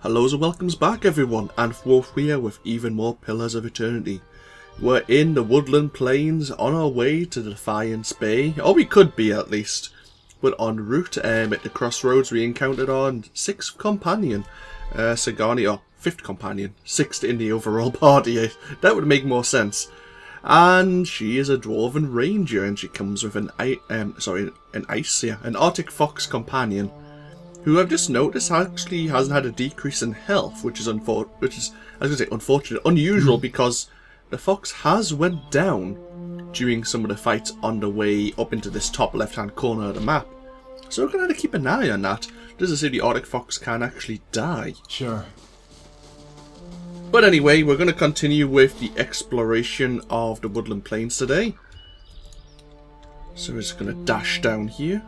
Hellos and welcomes back everyone, AnthWolf here with even more Pillars of Eternity. We're in the woodland plains on our way to Defiance Bay, or we could be at least. But en route at the crossroads we encountered our 6th companion, Sagani, or 5th companion, 6th in the overall party, that would make more sense. And she is a Dwarven Ranger and she comes with an Arctic Fox companion, who I've just noticed actually hasn't had a decrease in health, which is unfortunate, unusual, because the fox has went down during some of the fights on the way up into this top left-hand corner of the map. So we're going to have to keep an eye on that, just to see if the Arctic Fox can actually die. Sure. But anyway, we're going to continue with the exploration of the woodland plains today. So we're just going to dash down here.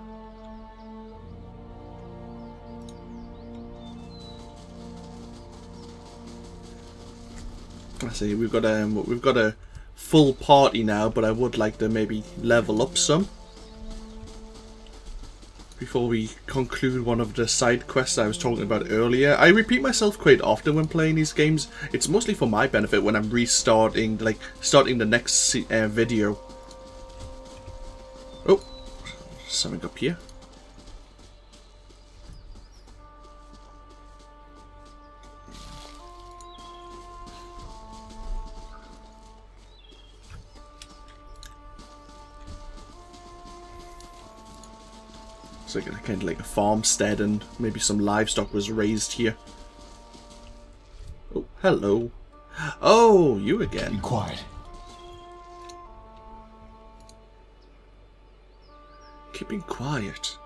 I see we've got a full party now, but I would like to maybe level up some before we conclude one of the side quests I was talking about earlier. I repeat myself quite often when playing these games. It's mostly for my benefit when I'm restarting, starting the next video. Oh, something up here. So kind of like a farmstead, and maybe some livestock was raised here. Oh, hello. Oh, you again. Be quiet. Keeping quiet.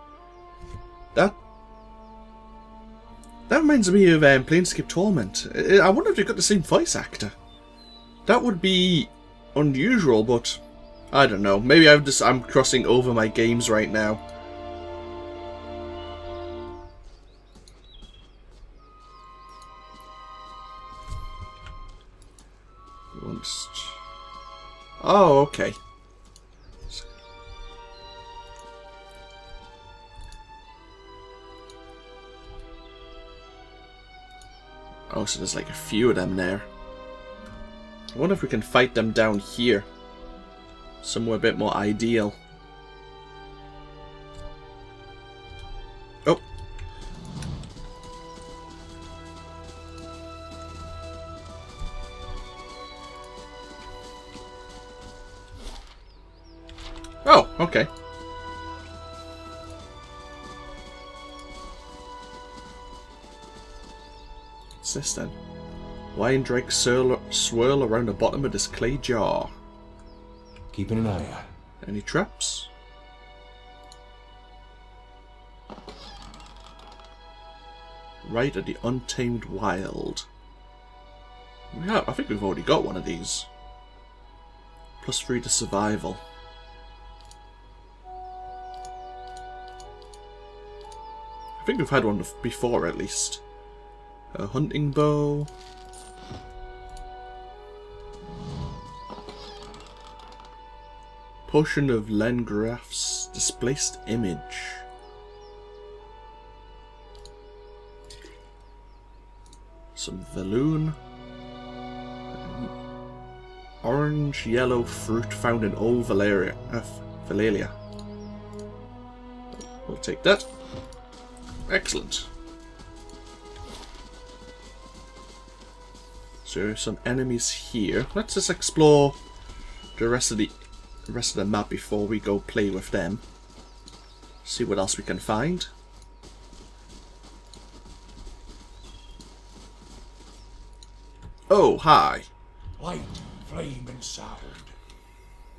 That reminds me of Planescape Torment. I wonder if they got the same voice actor. That would be unusual, but I don't know. Maybe I'm crossing over my games right now. Oh, okay. Oh, so there's like a few of them there. I wonder if we can fight them down here. Somewhere a bit more ideal. Oh. Oh, okay. What's this then? Wine dregs swirl around the bottom of this clay jar. Keeping an eye out. Any traps? Right at the Untamed Wild. Yeah, I think we've already got one of these. +3 to survival. I think we've had one before, at least. A hunting bow. Potion of Lengraff's displaced image. Some Valoon. Orange yellow fruit found in old Valeria. We'll take that. Excellent. So some enemies here. Let's just explore the rest of the map before we go play with them. See what else we can find. Oh, hi. Light, flame, and sound.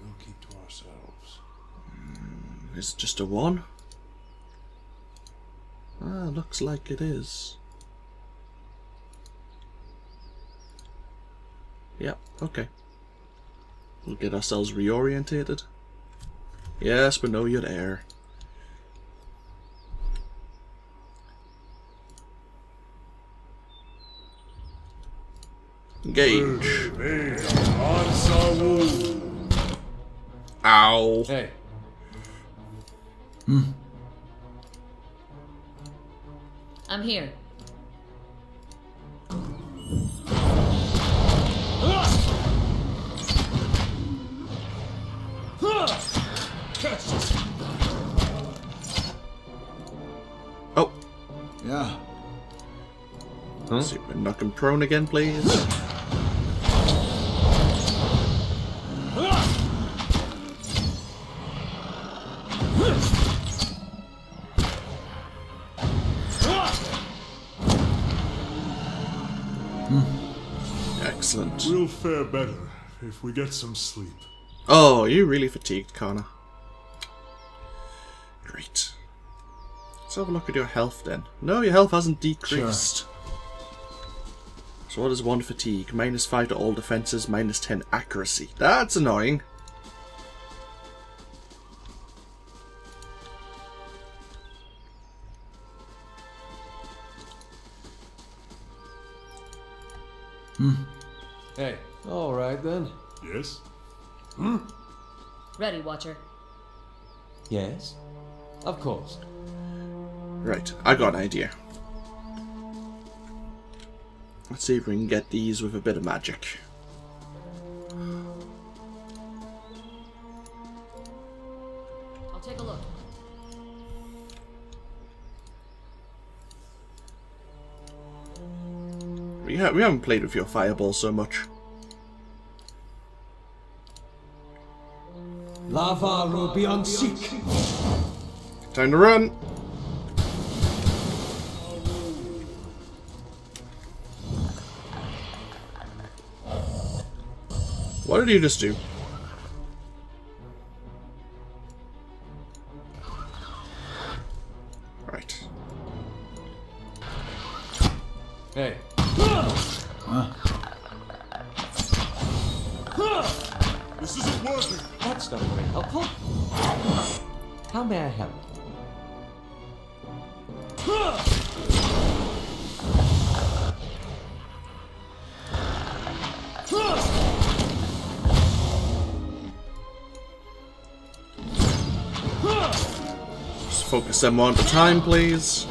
We'll keep to ourselves. Is it just a one? Ah, looks like it is. Yep, okay. We'll get ourselves reorientated. Yes, we know you're there. Engage. Ow. Hey. I'm here. Oh, Yeah. see if we knock him prone again, please. Excellent. We'll fare better if we get some sleep. Oh, are you really fatigued, Connor? Great. Let's have a look at your health then. No, your health hasn't decreased. So what is 1 fatigue? -5 to all defenses, -10 accuracy. That's annoying. Hey, all right then. Yes? Ready, Watcher. Yes, of course. Right, I got an idea. Let's see if we can get these with a bit of magic. I'll take a look. We haven't played with your fireball so much. Lava will be on seek. Time to run! What did you just do? Right. Hey, This isn't working! that's not very helpful. How may I help? Just focus them one at a time, please.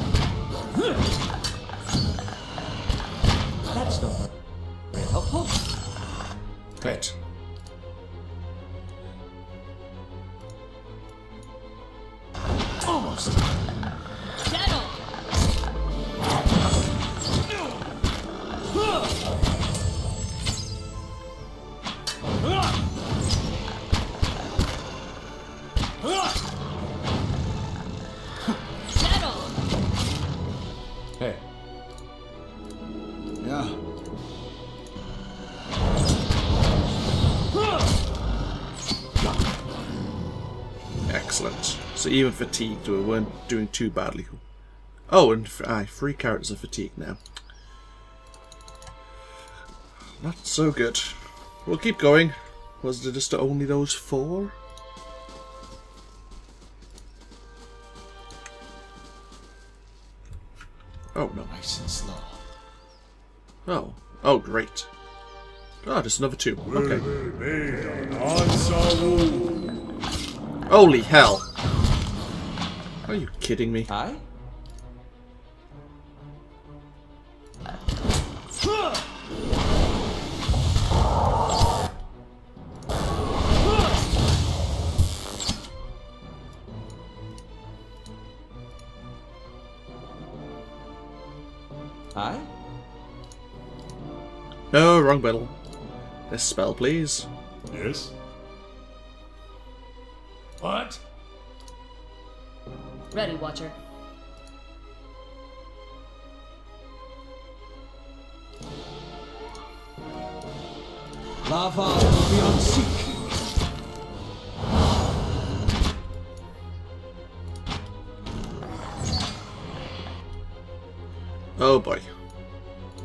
That's not very helpful. Right. Almost. Settle! Settle! Hey, Yeah. Excellent. So even fatigued, we weren't doing too badly. Oh, and 3 characters are fatigued now. Not so good. We'll keep going. Was there just only those 4? Oh no. nice and slow. Oh. Oh great. Oh, just another 2. Okay. AnthWolf! Holy hell. Are you kidding me? Aye? Aye? No, wrong battle. This spell, please. Yes? What? Ready, Watcher. Lava will be on seek. Oh boy.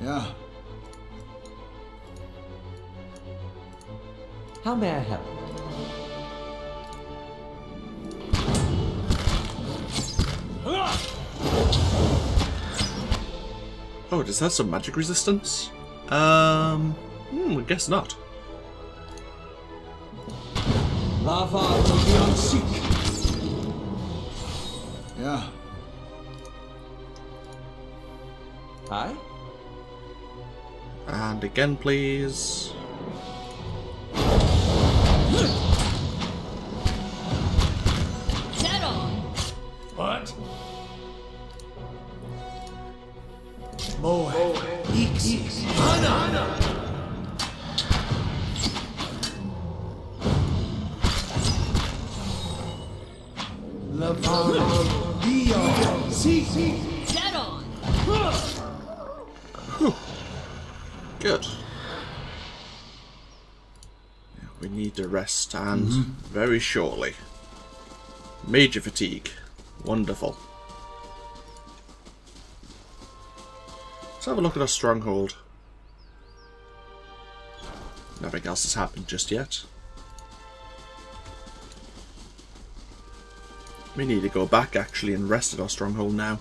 Yeah. How may I help? Oh, does that have some magic resistance? I guess not. Lava will be on seek. Yeah. Aye? And again, please. Dead on. What? Moab. Ixis. Hana. Lavan. Dio. See. Dead on. Good. We need to rest, and very shortly. Major fatigue. Wonderful. Let's have a look at our stronghold. Nothing else has happened just yet. We need to go back actually and rest at our stronghold now.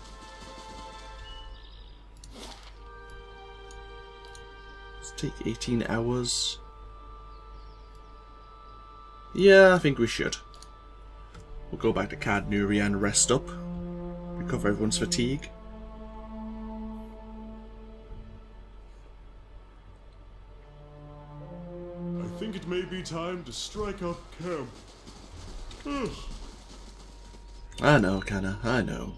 Let's take 18 hours. Yeah, I think we should. We'll go back to Cadnuria and rest up. Recover everyone's fatigue. I think it may be time to strike up camp. I know, Canna, I know.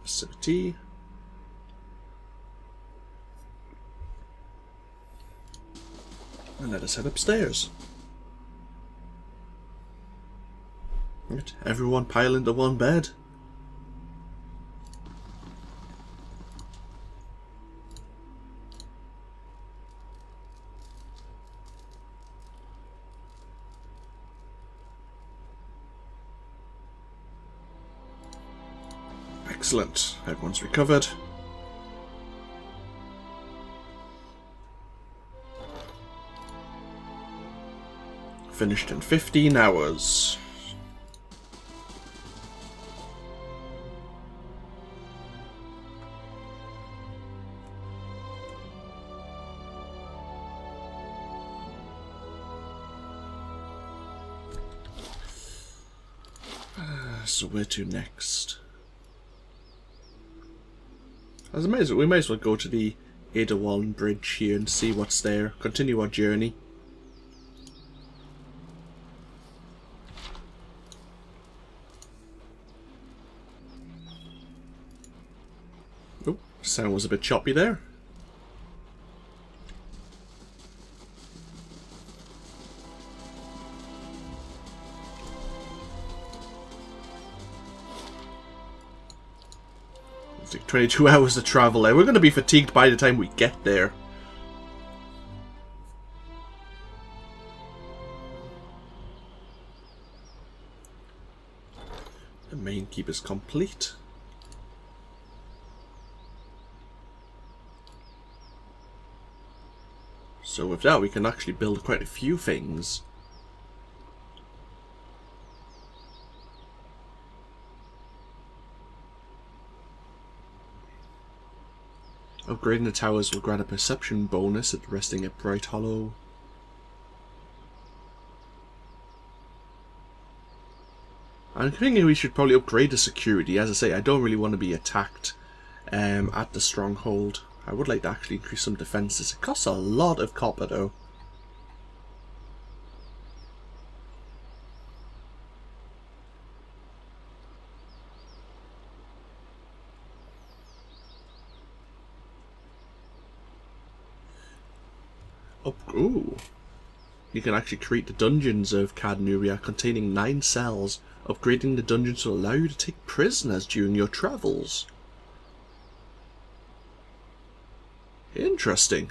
A sip of tea. And let us head upstairs. Right, everyone pile into one bed. Excellent. Everyone's recovered. Finished in 15 hours. So where to next? We may as well go to the Adewallen Bridge here and see what's there. Continue our journey. Oh, sound was a bit choppy there. It's like 22 hours to travel there. We're going to be fatigued by the time we get there. The main keep is complete. So with that we can actually build quite a few things. Upgrading the towers will grant a perception bonus at resting at Bright Hollow. I'm thinking we should probably upgrade the security. As I say, I don't really want to be attacked at the stronghold. I would like to actually increase some defenses. It costs a lot of copper though. Ooh. You can actually create the dungeons of Cadnuria containing 9 cells, upgrading the dungeons to allow you to take prisoners during your travels. Interesting.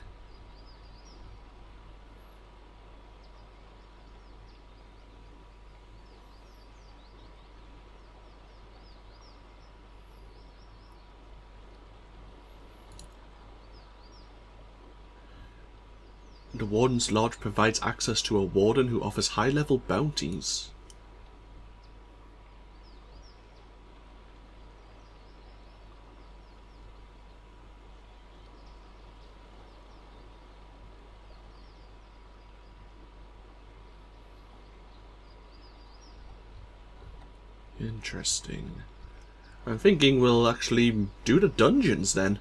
The Warden's Lodge provides access to a warden who offers high-level bounties. Interesting. I'm thinking we'll actually do the dungeons then.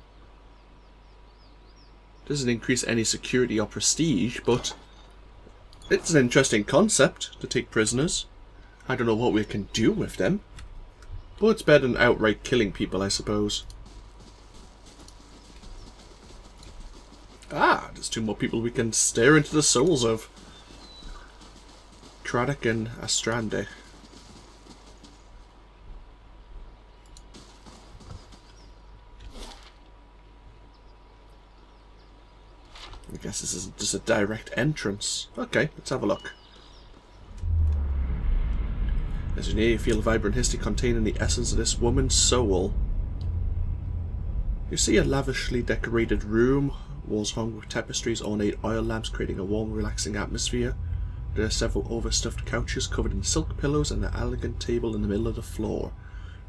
Doesn't increase any security or prestige, but it's an interesting concept to take prisoners. I don't know what we can do with them, but it's better than outright killing people, I suppose. Ah, there's 2 more people we can stare into the souls of. Craddock and Astrande. I guess this is just a direct entrance. Okay, let's have a look. As you near, you feel a vibrant history containing the essence of this woman's soul. You see a lavishly decorated room, walls hung with tapestries, ornate oil lamps creating a warm, relaxing atmosphere. There are several overstuffed couches covered in silk pillows and an elegant table in the middle of the floor.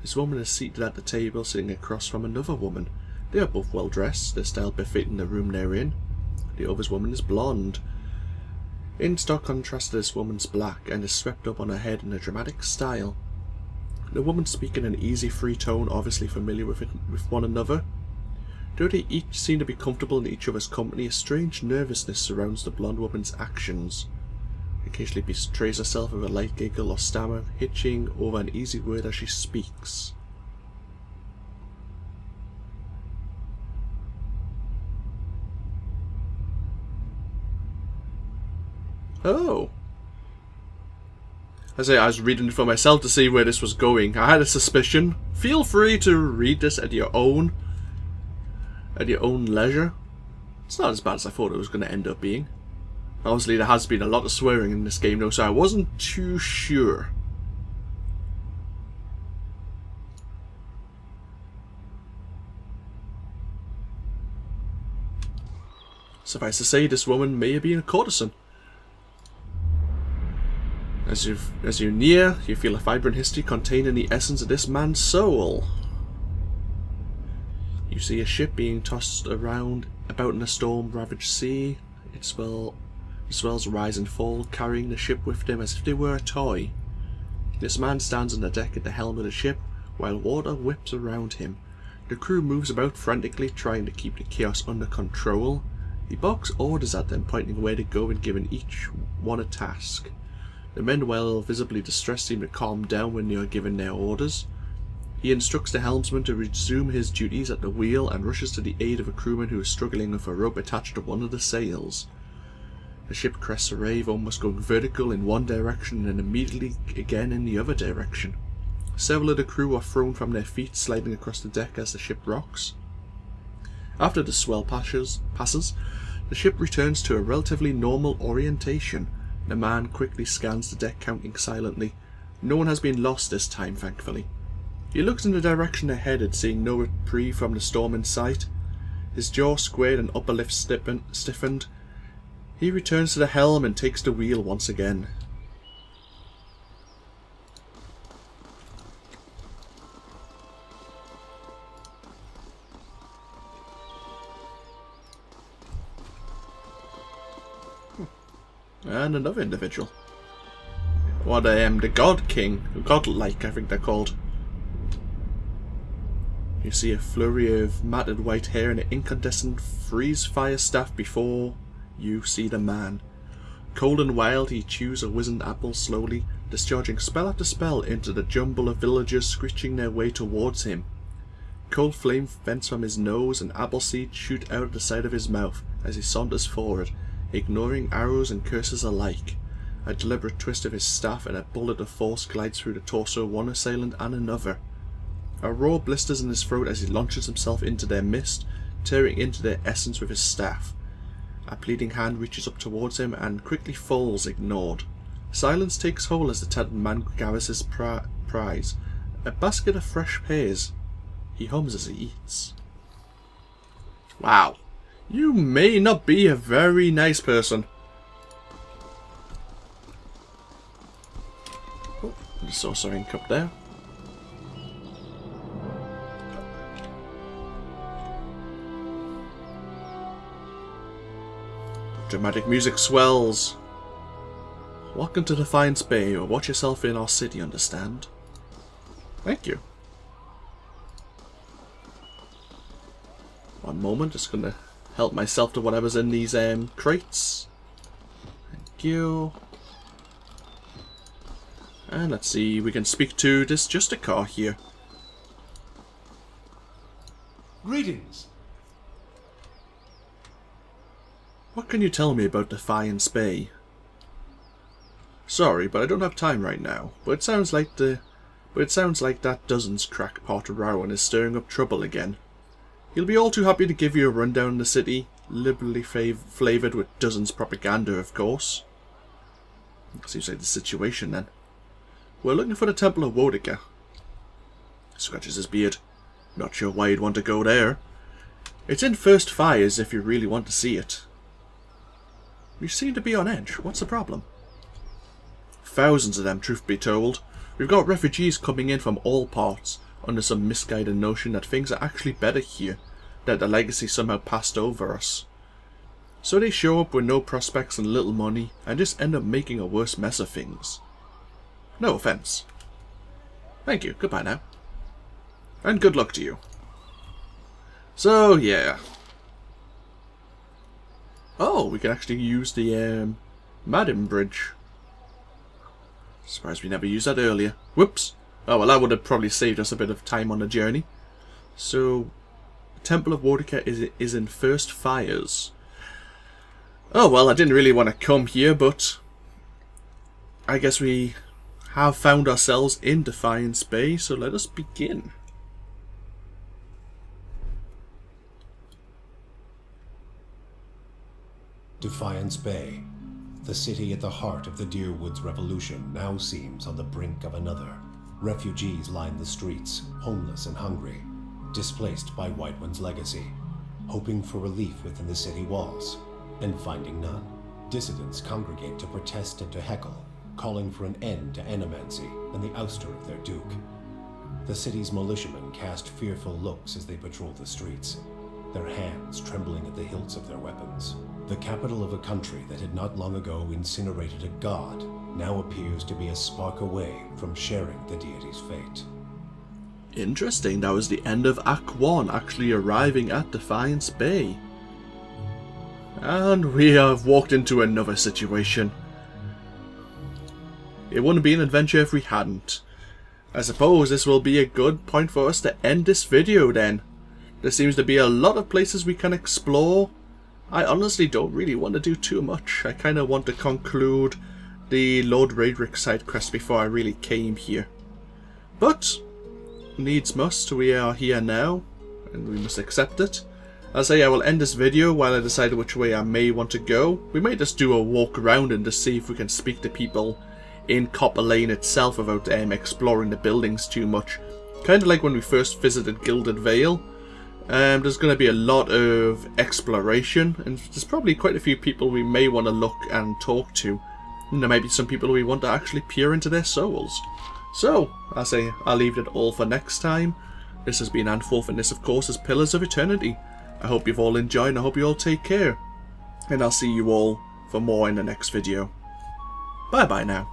This woman is seated at the table, sitting across from another woman. They are both well dressed, their style befitting the room they're in. The other woman is blonde. In stark contrast to this woman's black, and is swept up on her head in a dramatic style. The woman speaking in an easy, free tone, obviously familiar with one another. Though they each seem to be comfortable in each other's company, a strange nervousness surrounds the blonde woman's actions. Occasionally betrays herself with a light giggle or stammer, hitching over an easy word as she speaks. Oh. I was reading it for myself to see where this was going. I had a suspicion. Feel free to read this at your own leisure. It's not as bad as I thought it was going to end up being. Obviously there has been a lot of swearing in this game though, so I wasn't too sure. Suffice to say, this woman may have been a courtesan. As you near, you feel a vibrant history containing the essence of this man's soul. You see a ship being tossed around about in a storm-ravaged sea. The swells rise and fall, carrying the ship with them as if they were a toy. This man stands on the deck at the helm of the ship, while water whips around him. The crew moves about frantically, trying to keep the chaos under control. He barks orders at them, pointing where to go and giving each one a task. The men, while visibly distressed, seem to calm down when they are given their orders. He instructs the helmsman to resume his duties at the wheel and rushes to the aid of a crewman who is struggling with a rope attached to one of the sails. The ship crests a wave, almost going vertical in one direction and immediately again in the other direction. Several of the crew are thrown from their feet, sliding across the deck as the ship rocks. After the swell passes, the ship returns to a relatively normal orientation. The man quickly scans the deck, counting silently. No one has been lost this time, thankfully. He looks in the direction they're headed, seeing no reprieve from the storm in sight. His jaw squared and upper lip stiffened. He returns to the helm and takes the wheel once again. And another individual. What the God King, Godlike, I think they're called. You see a flurry of matted white hair and an incandescent freeze fire staff before you see the man. Cold and wild, he chews a wizened apple slowly, discharging spell after spell into the jumble of villagers screeching their way towards him. Cold flame vents from his nose and apple seeds shoot out of the side of his mouth as he saunters forward, ignoring arrows and curses alike. A deliberate twist of his staff and a bullet of force glides through the torso of one assailant and another. A roar blisters in his throat as he launches himself into their midst, tearing into their essence with his staff. A pleading hand reaches up towards him and quickly falls, ignored. Silence takes hold as the tattered man gathers his prize, a basket of fresh pears. He hums as he eats. Wow. You may not be a very nice person. Oh, the sorcering cup there. Dramatic music swells. Welcome to Defiance Bay, or watch yourself in our city, understand? Thank you. One moment, just gonna help myself to whatever's in these crates. Thank you. And let's see, we can speak to this Justicar here. Greetings. What can you tell me about Defiance Bay? Sorry, but I don't have time right now. But it sounds like that Dozens crackpot Rowan is stirring up trouble again. He'll be all too happy to give you a rundown of the city, liberally flavoured with Dozens propaganda, of course. Seems like the situation then. We're looking for the Temple of Wodica. Scratches his beard. Not sure why you'd want to go there. It's in First Fires if you really want to see it. You seem to be on edge. What's the problem? Thousands of them, truth be told. We've got refugees coming in from all parts, under some misguided notion that things are actually better here, that the legacy somehow passed over us. So they show up with no prospects and little money, and just end up making a worse mess of things. No offence. Thank you, goodbye now. And good luck to you. So, yeah. Oh, we can actually use the Madden Bridge. Surprised we never used that earlier. Whoops. Oh, well, that would have probably saved us a bit of time on the journey. So, Temple of Wodica is in First Fires. Oh, well, I didn't really want to come here, but I guess we have found ourselves in Defiance Bay, so let us begin. Defiance Bay, the city at the heart of the Deerwoods Revolution, now seems on the brink of another. Refugees line the streets, homeless and hungry, displaced by White One's legacy, hoping for relief within the city walls, and finding none. Dissidents congregate to protest and to heckle, calling for an end to animancy and the ouster of their duke. The city's militiamen cast fearful looks as they patrol the streets, their hands trembling at the hilts of their weapons. The capital of a country that had not long ago incinerated a god now appears to be a spark away from sharing the deity's fate. Interesting, that was the end of Act 1, actually arriving at Defiance Bay. And we have walked into another situation. It wouldn't be an adventure if we hadn't. I suppose this will be a good point for us to end this video then. There seems to be a lot of places we can explore. I honestly don't really want to do too much. I kind of want to conclude the Lord Raedric side quest before I really came here. But, needs must, we are here now, and we must accept it. I'll say I will end this video while I decide which way I may want to go. We may just do a walk around and just see if we can speak to people in Copperlane itself without exploring the buildings too much. Kind of like when we first visited Gilded Vale. There's going to be a lot of exploration, and there's probably quite a few people we may want to look and talk to. And there might be some people we want to actually peer into their souls. So, I say I'll leave it all for next time. This has been AnthWolf, and this of course is Pillars of Eternity. I hope you've all enjoyed, and I hope you all take care. And I'll see you all for more in the next video. Bye bye now.